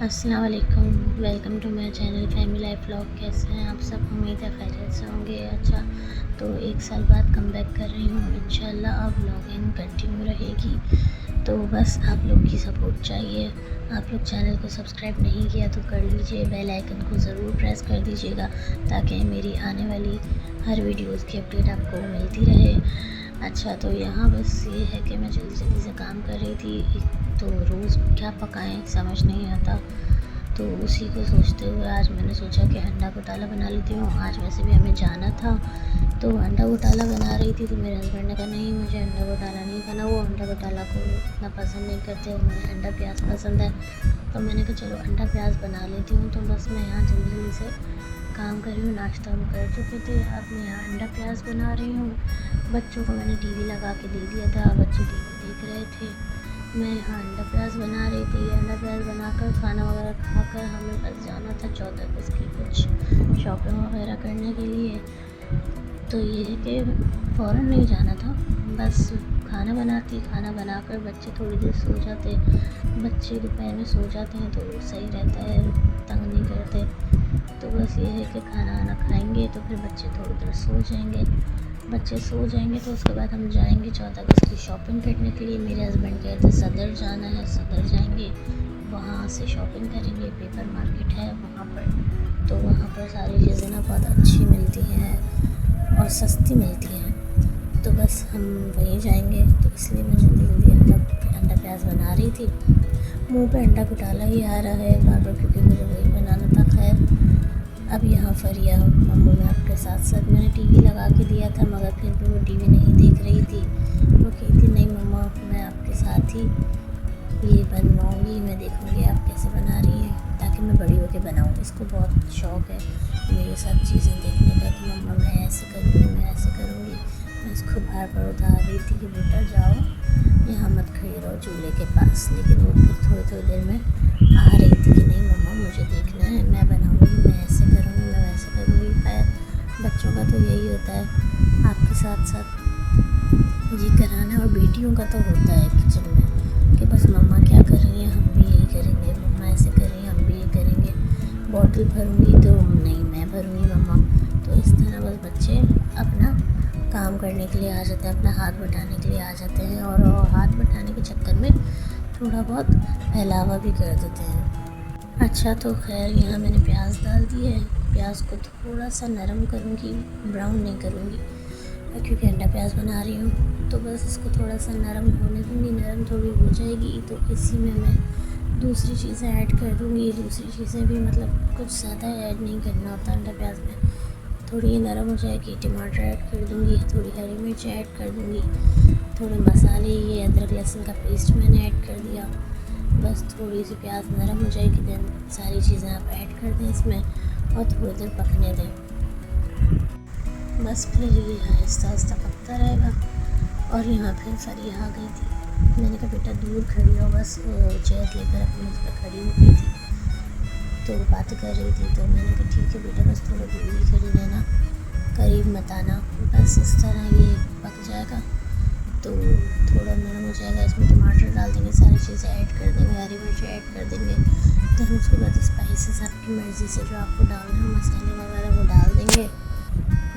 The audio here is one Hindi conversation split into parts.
अस्सलाम वालेकुम, welcome to my channel family life vlog. कैसे हैं आप सब? उम्मीद है खैरियत से होंगे। अच्छा, तो 1 साल बाद कम बैक कर रही हूँ इंशाल्लाह। अब व्लॉगिंग कंटिन्यू रहेगी, तो बस आप लोग की सपोर्ट चाहिए। आप लोग चैनल को सब्सक्राइब नहीं किया तो कर लीजिए, बेल आइकन को ज़रूर प्रेस कर दीजिएगा ताकि मेरी आने वाली हर वीडियोज़ की अपडेट आपको मिलती रहे। अच्छा, तो यहाँ बस ये है कि मैं जल्दी से काम कर रही थी, तो रोज़ क्या पकाएं समझ नहीं आता। तो उसी को सोचते हुए आज मैंने सोचा कि अंडा घोटाला बना लेती हूँ। आज वैसे भी हमें जाना था, तो अंडा घोटाला बना रही थी। तो मेरे हस्बैंड ने कहा नहीं, मुझे अंडा घोटाला नहीं खाना। वो अंडा घोटाला को इतना पसंद नहीं करते, उन्हें अंडा प्याज पसंद है। तो मैंने कहा चलो अंडा प्याज बना लेती हूँ। तो बस मैं यहाँ जल्दी से काम कर रही हूँ। नाश्ता हम कर चुके थे, अब मैं यहाँ अंडा प्याज बना रही हूँ। बच्चों को मैंने टीवी लगा के दे दिया था, बच्चे टीवी देख रहे थे। मैं यहाँ अंडा प्याज बना रही थी। अंडा प्याज बनाकर खाना वगैरह खाकर हमें बस जाना था 14 अगस्त की कुछ शॉपिंग वगैरह करने के लिए। तो ये है कि फ़ौरन नहीं जाना था, बस खाना बनाकर बच्चे थोड़ी देर सो जाते। बच्चे दोपहर में सो जाते हैं तो सही रहता है, तंग नहीं करते। तो बस ये है कि खाना वाना खाएंगे तो फिर बच्चे थोड़ी देर सो जाएंगे। बच्चे सो जाएंगे तो उसके बाद हम जाएंगे 14 अगस्त की शॉपिंग करने के लिए। मेरे हस्बैंड कह रहे थे सदर जाना है, सदर जाएंगे, वहाँ से शॉपिंग करेंगे। पेपर मार्केट है वहाँ पर, तो वहाँ पर सारी चीज़ें ना बहुत अच्छी मिलती हैं और सस्ती मिलती हैं। तो बस हम वहीं जाएंगे, तो इसलिए मैं जल्दी अंडा प्याज बना रही थी। मुँह पे अंडा घोटाला ही आ रहा है बार बार, क्योंकि मुझे वही बनाना था। खैर, अब यहाँ फरिया मम्मी में आपके साथ मैंने टीवी लगा के दिया था, मगर फिर भी वो टीवी नहीं देख रही थी। वो कहती नहीं मम्मा, मैं आपके साथ ही ये बनवाऊँगी, मैं देखूँगी आप कैसे बना रही हैं ताकि मैं बड़ी होकर बनाऊँ। इसको बहुत शौक़ है मेरे साथ चीज़ें देखने का, तो मम्मा मैं ऐसे करूँगी, मैं ऐसे करूँगी। मैं उसको बार बार उठा रही थी कि बेटा जाओ, यहाँ मत खड़ी रहो चूल्हे के पास। लेकिन वो फिर थोड़ी देर में आ रही थी कि नहीं मम्मा मुझे देखना है, मैं बनाऊँगी, मैं ऐसे करूँगी, मैं वैसे करूँगी। खैर, बच्चों का तो यही होता है, आपके साथ साथ ये कराना। और बेटियों का तो होता है किचन में कि बस मम्मा क्या कर रही है हम भी यही करेंगे, मम्मा ऐसे कर रही है हम भी ये करेंगे। बॉटल भरूँगी तो नहीं मैं भरूँगी मम्मा। तो इस तरह बस बच्चे अपना काम करने के लिए आ जाते हैं, अपना हाथ बटाने के लिए आ जाते हैं, और हाथ बटाने के चक्कर में थोड़ा बहुत फैलावा भी कर देते हैं। अच्छा, तो खैर यहाँ मैंने प्याज डाल दी है। प्याज को थोड़ा सा नरम करूँगी, ब्राउन नहीं करूँगी, क्योंकि अंडा प्याज बना रही हूँ। तो बस इसको थोड़ा सा नरम होने दूँगी। नरम थोड़ी हो जाएगी तो इसी में मैं दूसरी चीज़ें ऐड कर दूँगी। दूसरी चीज़ें भी मतलब कुछ ज़्यादा ऐड नहीं करना होता अंडा प्याज में। थोड़ी नरम हो जाएगी, टमाटर ऐड कर दूँगी, थोड़ी हरी मिर्च ऐड कर दूँगी, थोड़े मसाले, ये अदरक लहसुन का पेस्ट मैंने ऐड कर दिया। बस थोड़ी सी प्याज नरम हो जाएगी, देन सारी चीज़ें आप ऐड कर दें इसमें और थोड़ी देर पकने दें। बस फिर ये आहिस्ता आहिस्ता पकता रहेगा। और यहाँ फिर फरिया आ गई थी। मैंने कहा बेटा दूर खड़ी हो, बस चेयर लेकर अपनी उस पर खड़ी हो गई थी, तो बात कर रही थी। तो मैंने कहा ठीक है बेटा, बस थोड़ा दूर ही खड़ी रहना, करीब मत आना। बस इस तरह ये पक जाएगा तो थोड़ा नरम हो जाएगा। इसमें टमाटर डाल देंगे, सारी चीज़ें ऐड कर देंगे, हरी मिर्च ऐड कर देंगे। तो उसके बाद स्पाइसेस आपकी मर्ज़ी से जो आपको डालना है, मसाले वगैरह वो डाल देंगे।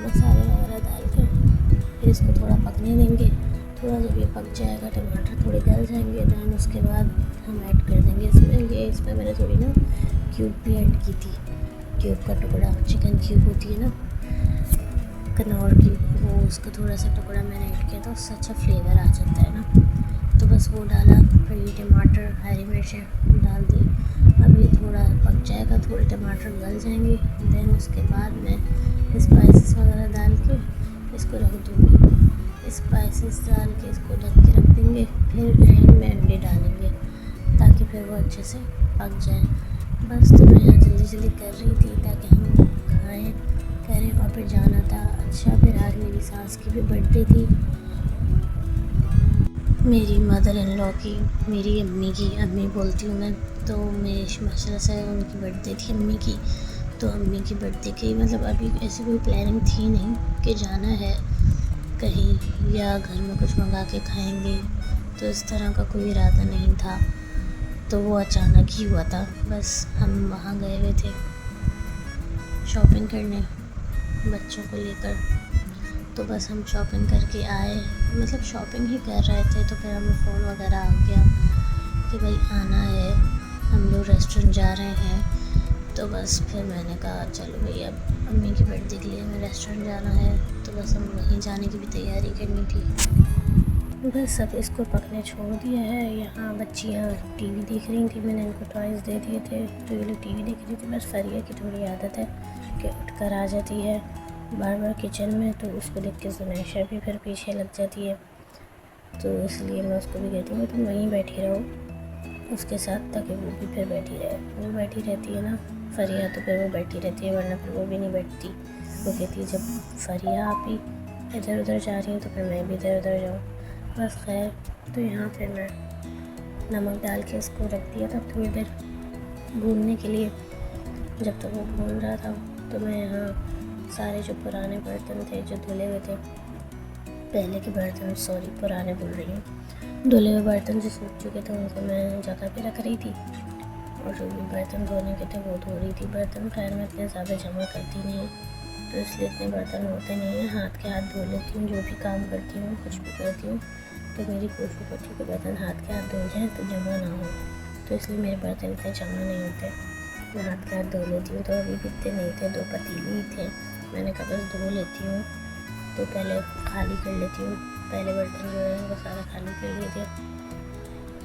मसाले वगैरह डालकर फिर इसको थोड़ा पकने देंगे। थोड़ा जब ये पक जाएगा, टमाटर थोड़े गल जाएंगे, दैन उसके बाद हम ऐड कर देंगे इसमें मैंने थोड़ी ना क्यूब भी ऐड की थी। क्यूब का टुकड़ा, चिकन क्यूब होती है ना कनौर की, वो उसका थोड़ा सा टुकड़ा मैंने ऐड किया था, उससे अच्छा फ्लेवर आ जाता है ना। तो बस वो डाला, फिर ये टमाटर हरी मिर्चें डाल दी। अब ये थोड़ा पक जाएगा, थोड़े टमाटर गल जाएंगे, दैन उसके बाद मैं स्पाइसेस वगैरह डाल के इसको रख दूँगी। स्पाइसेस डाल के इसको ढक के रख देंगे। फिर एंड में अंडे डालेंगे ताकि फिर वो अच्छे से पक जाए। बस तो मैं यहाँ जल्दी कर रही थी ताकि हम खाएँ करें और फिर जाना था। अच्छा, फिर आज मेरी सास की भी बर्थडे थी, मेरी मदर इन लॉ की, मेरी अम्मी बोलती हूँ मैं, तो मेरी माशाल्लाह से उनकी बर्थडे थी अम्मी की। तो अम्मी की बर्थडे की मतलब अभी ऐसी कोई प्लानिंग थी नहीं कि जाना है कहीं या घर में कुछ मंगा के खाएंगे, तो इस तरह का कोई इरादा नहीं था। तो वो अचानक ही हुआ था। बस हम वहाँ गए हुए थे शॉपिंग करने बच्चों को लेकर। तो बस हम शॉपिंग करके आए, मतलब शॉपिंग ही कर रहे थे, तो फिर हमें फ़ोन वगैरह आ गया कि भाई आना है, हम लोग रेस्टोरेंट जा रहे हैं। तो बस फिर मैंने कहा चलो भाई अब अम्मी की बर्थडे के लिए हमें रेस्टोरेंट जाना है, तो बस हम वहीं जाने की भी तैयारी करनी थी। बस अब इसको पकने छोड़ दिया है। यहाँ बच्चियाँ टीवी देख रही थी, मैंने इनको टॉयज़ दे दिए थे तो ये लोग टीवी देख रही थी। बस फरिया की थोड़ी आदत है कि उठ कर आ जाती है बार बार किचन में, तो उसको देख के जुनैशा भी फिर पीछे लग जाती है। तो इसलिए मैं उसको भी कहती हूँ तुम वहीं बैठी रहो उसके साथ, ताकि वो भी फिर बैठी रहे। वो बैठी रहती है ना फरिया, तो फिर वो बैठी रहती है, वरना फिर वो भी नहीं बैठती। वो कहती है जब फरिया आप ही इधर उधर जा रही हूँ तो फिर मैं भी इधर उधर जाऊँ। बस खैर, तो यहाँ फिर मैं नमक डाल के इसको रख दिया था थोड़ी देर भूनने के लिए। जब तक वो भून रहा था तो मैं यहाँ सारे जो पुराने बर्तन थे जो धुले हुए थे, पहले के बर्तन, सॉरी पुराने बोल रही हूँ, धुले हुए बर्तन जो सूख चुके थे उनको मैं जगह पे रख रही थी, और जो भी बर्तन धोने के थे वो धो रही थी। बर्तन खैर मैं इतने ज़्यादा जमा करती नहीं, तो इसलिए इतने बर्तन होते नहीं हैं, हाथ के हाथ धो लेती हूँ। जो भी काम करती हूँ, कुछ भी करती हूँ, तो मेरी कोशिश होती है कि बर्तन हाथ के हाथ धो जाएँ तो जमा ना हो, तो इसलिए मेरे बर्तन इतने जमा नहीं होते, मैं हाथ के हाथ धो लेती हूँ। तो अभी भी इतने नहीं थे, 2 पतीले ही थे, मैंने कहा बस धो लेती हूँ, तो पहले खाली कर लेती हूँ। पहले बर्तन जो है वो सारा खाली कर लिए थे,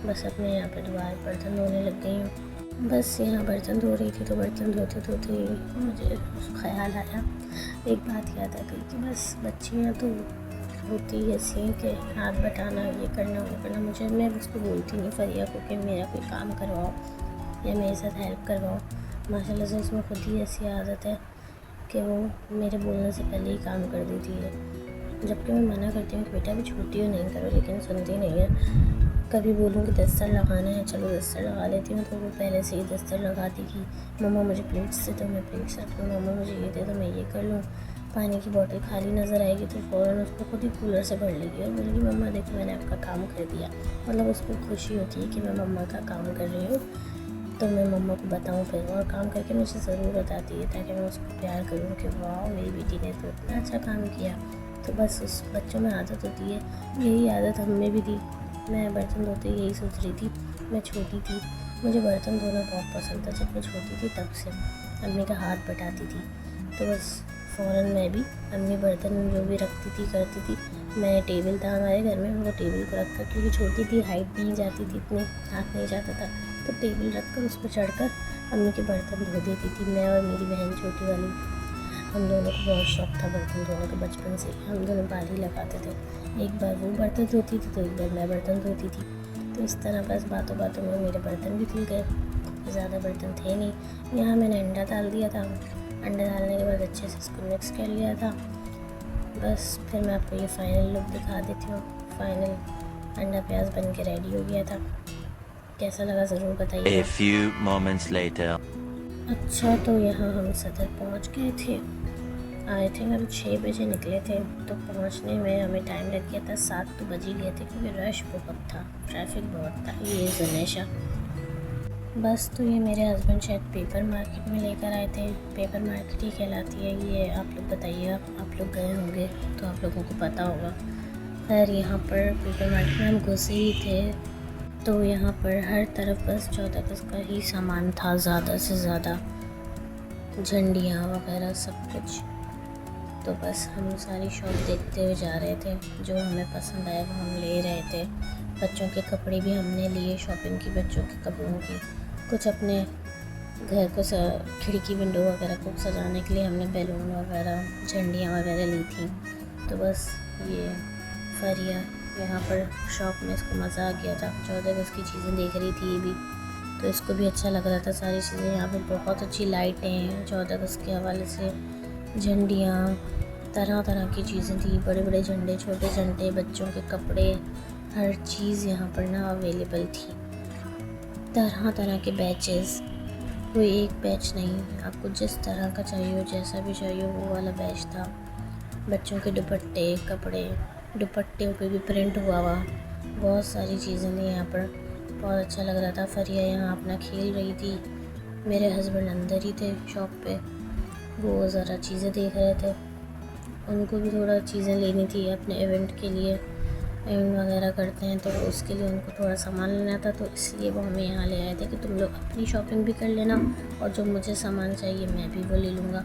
बस अपने यहाँ पे दोबारा बर्तन धोने लग गई हूँ। बस यहाँ बर्तन धो रही थी तो बर्तन धोते धोते मुझे ख्याल आया, एक बात याद आ गई कि बस बच्चियाँ तो होती ऐसी हैं कि हाथ बटाना, ये करना वो करना। मुझे, मैं उसको बोलती नहीं फरिया को कि मेरा कोई काम करवाओ या मेरे साथ हेल्प करवाओ। माशाल्लाह से उसमें खुद ही ऐसी आदत है कि वो मेरे बोलने से पहले ही काम कर देती है, जबकि मैं मना करती हूँ कि बेटा भी छोटी हो नहीं करो, लेकिन सुनती नहीं है। कभी बोलूँ कि दस्तर लगाना है, चलो दस्तर लगा लेती हूँ, तो वो पहले से ही दस्तर लगाती कि मम्मा मुझे प्लेट्स दे दो, मैं प्लेट्स रख लूँ, मम्मा मुझे ये दे दो, मैं ये कर लूँ। पानी की बोतल खाली नज़र आएगी तो फ़ौरन उसको खुद ही कूलर से भर लेगी और बोलेगी मम्मा देखो मैंने आपका काम कर दिया। मतलब उसको खुशी होती है कि मैं मम्मा का काम कर रही हूँ, तो मैं मम्मा को बताऊँ फिर, और काम करके मुझे ज़रूर बताती है ताकि मैं उसको प्यार करूँ कि वाह मेरी बेटी ने तो इतना अच्छा काम किया। तो बस उस बच्चों में आदत होती है, यही आदत हमें भी थी। मैं बर्तन धोते यही सोच रही थी, मैं छोटी थी, मुझे बर्तन धोना बहुत पसंद था। जब मैं छोटी थी तब से अम्मी का हाथ बटाती थी, तो बस फ़ौरन मैं भी, अम्मी बर्तन जो भी रखती थी करती थी, मैं टेबल था हमारे घर में, वो टेबल को रख कर, क्योंकि छोटी थी हाइट नहीं जाती थी इतनी, हाथ नहीं जाता था, तो टेबल रख कर उस पर चढ़ कर अम्मी के बर्तन धो देती थी। मैं और मेरी बहन छोटी वाली, हम दोनों को बहुत शौक था बर्तन धोने का, बचपन से हम दोनों बारी लगाते थे। एक बार वो बर्तन धोती थी तो एक बार मैं बर्तन धोती थी, तो इस तरह बस बातों बातों में मेरे बर्तन भी धुल गए। ज़्यादा बर्तन थे नहीं। यहाँ मैंने अंडा डाल दिया था, अंडा डालने के बाद अच्छे से इसको मिक्स कर लिया था। बस फिर मैं आपको ये फ़ाइनल लुक दिखा देती हूँ। फ़ाइनल अंडा प्याज बन के रेडी हो गया था। कैसा लगा ज़रूर बताइए। A few moments later. अच्छा, तो यहाँ हम सदर पहुँच गए थे। आई थिंक हम 6 बजे निकले थे, तो पहुँचने में हमें टाइम लग गया था, 7 तो बज ही गए थे, क्योंकि रश बहुत था, ट्रैफिक बहुत था। ये जुनैशा, बस तो ये मेरे हस्बैंड शायद पेपर मार्केट में लेकर आए थे। पेपर मार्केट ही कहलाती है ये, आप लोग बताइए, आप लोग गए होंगे तो आप लोगों को पता होगा। खैर यहाँ पर पेपर मार्केट में हम घुसे ही थे, तो यहाँ पर हर तरफ बस 14 अगस्त का ही सामान था, ज़्यादा से ज़्यादा झंडियाँ वगैरह सब कुछ। तो बस हम सारी शॉप देखते हुए जा रहे थे, जो हमें पसंद आया वो हम ले रहे थे। बच्चों के कपड़े भी हमने लिए, शॉपिंग की बच्चों के कपड़ों की, कुछ अपने घर को खिड़की विंडो वगैरह को सजाने के लिए हमने बैलून वगैरह, झंडियाँ वगैरह ली थी। तो बस ये फरिया यहाँ पर शॉप में, इसको मज़ा आ गया था, 14 अगस्त की चीज़ें देख रही थी ये भी, तो इसको भी अच्छा लग रहा था सारी चीज़ें। यहाँ पे बहुत अच्छी लाइटें हैं 14 अगस्त के हवाले से, झंडियाँ, तरह तरह की चीज़ें थी, बड़े बड़े झंडे, छोटे झंडे, बच्चों के कपड़े, हर चीज़ यहाँ पर ना अवेलेबल थी। तरह तरह के बैचेस, कोई एक बैच नहीं, आपको जिस तरह का चाहिए हो, जैसा भी चाहिए हो वो वाला बैच था। बच्चों के दुपट्टे, कपड़े, दुपट्टे पे भी प्रिंट हुआ बहुत सारी चीज़ें थी यहाँ पर। बहुत अच्छा लग रहा था। फरिया यहाँ अपना खेल रही थी, मेरे हस्बैंड अंदर ही थे शॉप पे, वो ज़रा चीज़ें देख रहे थे। उनको भी थोड़ा चीज़ें लेनी थी अपने इवेंट के लिए, इवेंट वगैरह करते हैं तो उसके लिए उनको थोड़ा सामान लेना था, तो इसलिए वो हमें यहाँ ले आए थे कि तुम लोग अपनी शॉपिंग भी कर लेना और जो मुझे सामान चाहिए मैं भी वो ले लूँगा।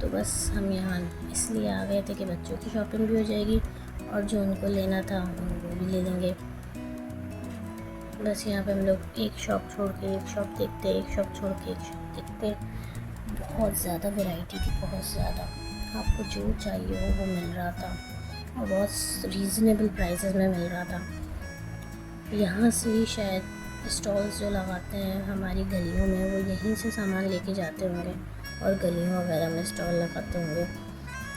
तो बस हम यहाँ इसलिए आ गए थे कि बच्चों की शॉपिंग भी हो जाएगी और जो उनको लेना था वो भी ले लेंगे। बस यहाँ पे हम लोग एक शॉप छोड़ के एक शॉप देखते, एक शॉप छोड़ के एक शॉप देखते। बहुत ज़्यादा वैरायटी थी, बहुत ज़्यादा, आपको जो चाहिए हो वो मिल रहा था और बहुत रीज़नेबल प्राइसेस में मिल रहा था। यहाँ से ही शायद स्टॉल्स जो लगाते हैं हमारी गलियों में वो यहीं से सामान लेके जाते होंगे और गलियों वगैरह में स्टॉल लगाते होंगे।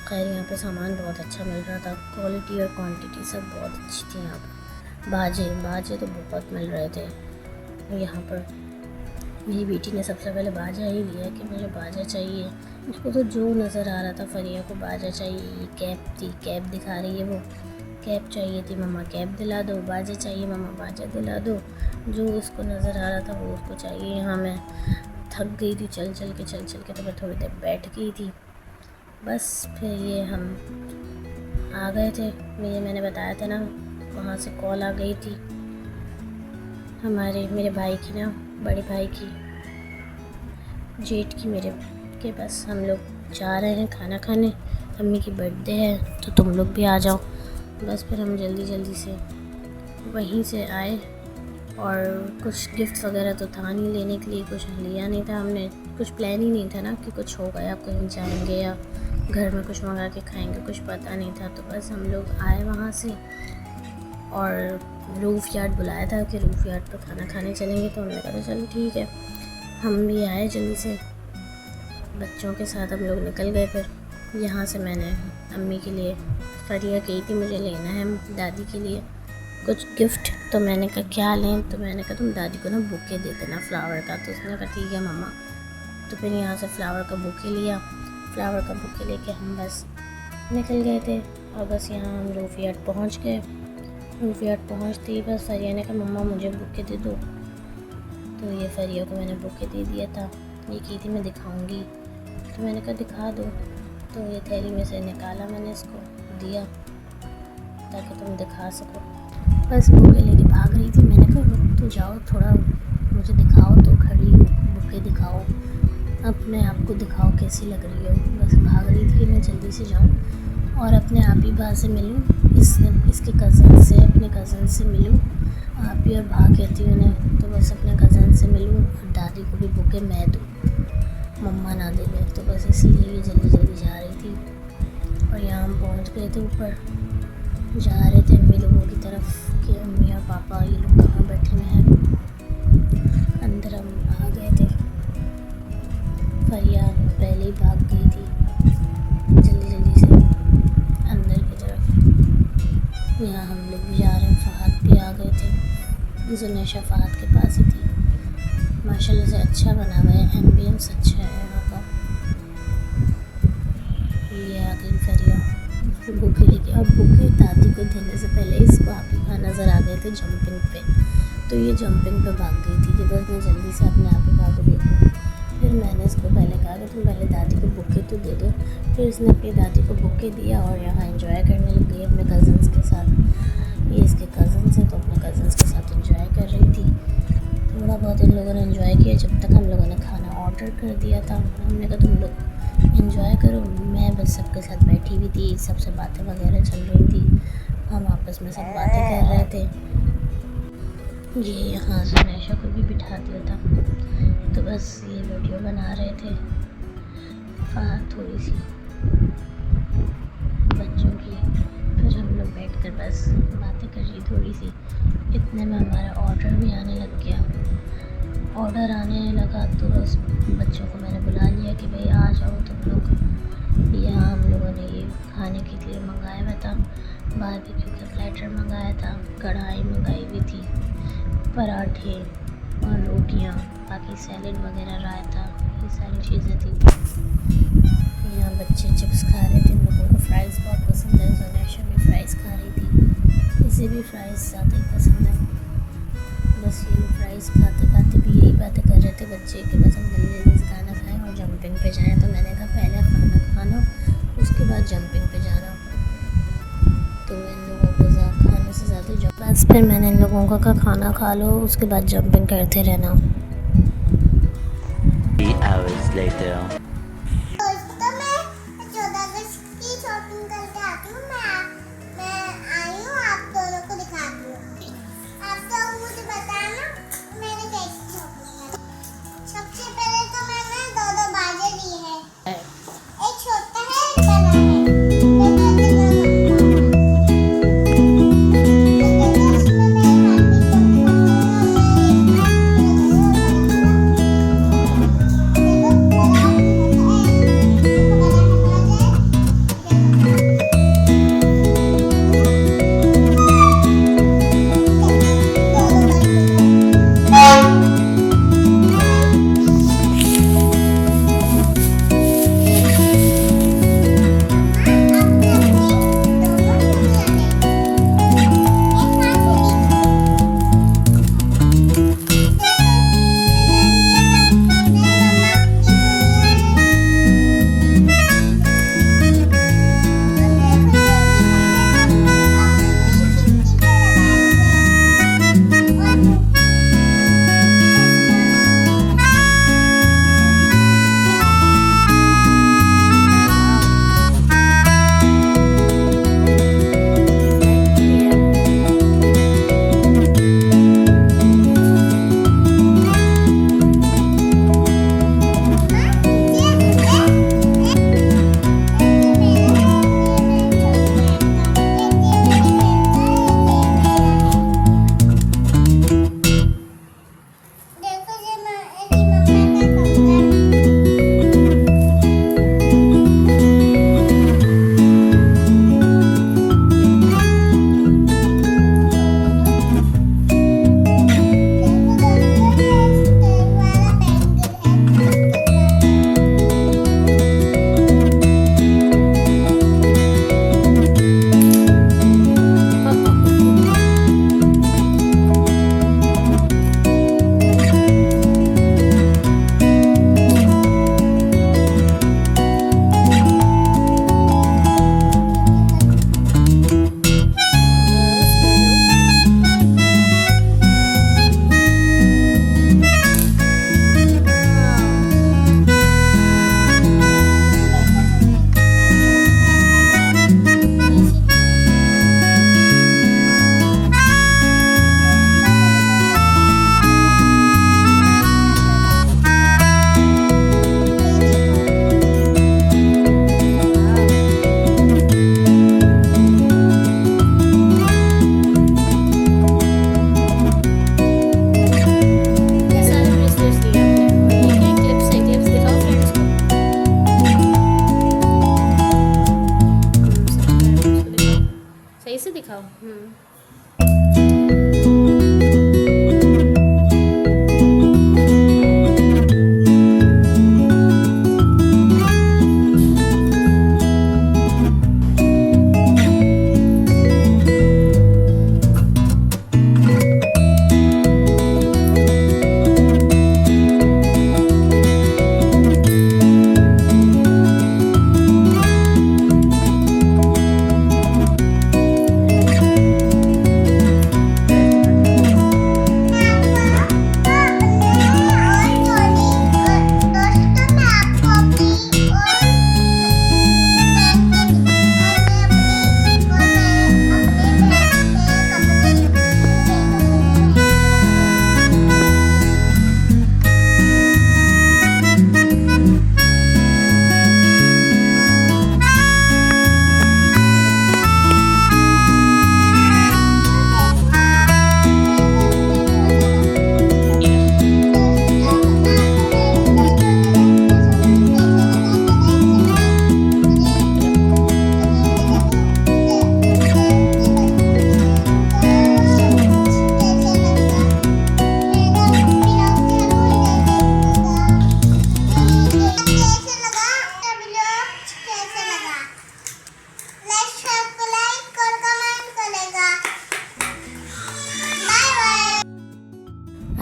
खैर यहाँ पे सामान बहुत अच्छा मिल रहा था, क्वालिटी और क्वांटिटी सब बहुत अच्छी थी। यहाँ पर बाजे तो बहुत मिल रहे थे यहाँ पर। मेरी बेटी ने सबसे पहले बाजा ही लिया कि मुझे बाजा चाहिए। उसको तो जो नज़र आ रहा था फरिया को बाजा चाहिए। ये कैप थी, कैप दिखा रही है वो, कैप चाहिए थी, मम्मा कैप दिला दो। बाजा चाहिए मम्मा, बाजा दिला दो। जो उसको नज़र आ रहा था वो उसको चाहिए। यहाँ मैं थक गई थी चल चल के तो मैं थोड़ी देर बैठ गई थी। बस फिर ये हम आ गए थे। मैंने बताया था ना, वहाँ से कॉल आ गई थी मेरे भाई की ना, बड़े भाई की, जेठ की मेरे, के बस हम लोग जा रहे हैं खाना खाने, अम्मी की बर्थडे है तो तुम लोग भी आ जाओ। बस फिर हम जल्दी से वहीं से आए और कुछ गिफ्ट वगैरह तो था नहीं लेने के लिए, कुछ लिया नहीं था हमने, कुछ प्लान ही नहीं था ना कि कुछ होगा या कहीं जाएंगे या घर में कुछ मंगा के खाएंगे, कुछ पता नहीं था। तो बस हम लोग आए वहाँ से और रूफ़ यार्ड बुलाया था कि रूफ़ यार्ड पर खाना खाने चलेंगे, तो हमने कहा चलो ठीक है। हम भी आए जल्दी से, बच्चों के साथ हम लोग निकल गए। फिर यहाँ से मैंने अम्मी के लिए, फरिया कही थी मुझे लेना है दादी के लिए कुछ गिफ्ट, तो मैंने कहा क्या लें, तो मैंने कहा तुम दादी को ना बुके दे देना फ्लावर का। तो उसने कहा ठीक है मम्मा। तो फिर यहाँ से फ्लावर का बुके लिया, फ्लावर का बुके लेके हम बस निकल गए थे। और बस यहाँ हम रूफ़ यार्ड पहुँच गए। रूफ़ यार्ड पहुँचते ही बस फरिया ने कहा मम्मा मुझे बुके दे दो, तो ये फरिया को मैंने बुके दे दिया था। ये की थी मैं दिखाऊंगी, तो मैंने कहा दिखा दो। तो ये थैली में से निकाला, मैंने इसको दिया ताकि तुम दिखा सको। बस बुके लेके भाग रही थी। मैंने कहा तो जाओ थोड़ा मुझे दिखाओ, तो खड़ी बुके दिखाओ, अपने आप को दिखाओ कैसी लग रही हो। बस भाग रही थी कि मैं जल्दी से जाऊँ और अपने आप ही भा से मिलूँ, इसके कज़न से, अपने कज़न से मिलूँ। आप ही और भा कहती हूँ उन्हें, तो बस अपने कज़न से मिलूँ और दादी को भी बुके मैं दूँ, मम्मा ना दे ले। तो बस इसलिए ये जल्दी जा रही थी। और यहाँ हम पहुँच गए थे ऊपर, जा रहे थे अम्मी लोगों की तरफ कि अम्मी और पापा ये लोग कहाँ बैठे हुए हैं। अंदर हम आ गए थे, फरिया पहले ही भाग गई थी जल्दी से अंदर की तरफ। यहाँ हम लोग भी जा रहे हैं, फ़हद भी आ गए थे। जुनेशा फ़हद के पास ही थी। माशाल्लाह से अच्छा बना हुआ है, एम्बियंस अच्छा है यहाँ का। ये आ गई फरिया बुके लेके। और बुके दादी को देने से पहले इसको आप ही नज़र आ गए थे जंपिंग पे, तो ये जंपिंग पे भाग गई थी कि बस मैं जल्दी से अपने आप ही भाग देखूँ। फिर मैंने इसको पहले कहा कि तुम पहले दादी को बुके तो दे दो। फिर इसने अपनी दादी को बुके दिया और यहाँ एंजॉय करने लग गई अपने कज़न्स के साथ। ये इसके कज़न्स हैं तो अपने कज़न्स के साथ एंजॉय कर रही थी। थोड़ा बहुत इन लोगों ने एंजॉय किया जब तक हम लोगों ने खाना ऑर्डर कर दिया था। हमने कहा तुम लोग एंजॉय करो, मैं बस सबके साथ बैठी हुई थी, सबसे बातें वगैरह चल रही थी, हम आपस में सब बातें कर रहे थे। ये यहाँ जुनेशा को भी बिठा दिया था, तो बस ये वीडियो बना रहे थे। फ़हद थोड़ी सी बच्चों की, फिर हम लोग बैठ कर बस बातें कर रही थोड़ी सी। इतने में हमारा ऑर्डर भी आने लग गया। ऑर्डर आने लगा तो बस बच्चों को मैंने बुला लिया कि भाई आ जाओ तुम लोग। यहाँ हम लोगों ने ये खाने के लिए मंगाया हुआ था, बारबेक्यू का प्लेटर मंगाया था, कढ़ाई मंगाई हुई थी, पराठे और रोटियाँ, बाकी सैलेड वगैरह, रायता, ये सारी चीज़ें थी। यहाँ बच्चे चिप्स खा रहे थे, लोगों को फ्राइज़ बहुत पसंद है। जुनेशा भी फ्राइज़ खा रही थी, इसे भी फ्राइज़ ज़्यादा ही पसंद है। बस ये लोग फ्राइज़ खाते खाते भी यही बातें कर रहे थे बच्चे कि बस हम जल्दी जल्दी खाना खाएं और जंपिंग पे जाएं। तो मैंने कहा पहले खाना खाना उसके बाद जंपिंग पे जाना। तो इन लोगों को खाने से ज़्यादा जंप, बस फिर मैंने इन लोगों को कहा खाना खा लो उसके बाद जंपिंग करते रहना। 3 hours later. दोस्तों मैं 14 अगस्त की शॉपिंग करके आती हूँ। मैं आई हूँ, आप दोनों को दिखाती हूँ। आप तो मुझे बताना मैंने कैसी शॉपिंग की। सबसे पहले तो मैंने दो बाजे लिए हैं, एक छोटा है एक बड़ा है।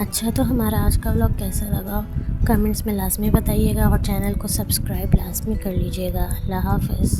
अच्छा, तो हमारा आज का व्लॉग कैसा लगा कमेंट्स में लाजमी बताइएगा और चैनल को सब्सक्राइब लाजमी कर लीजिएगा। अल्लाह हाफ़िज़।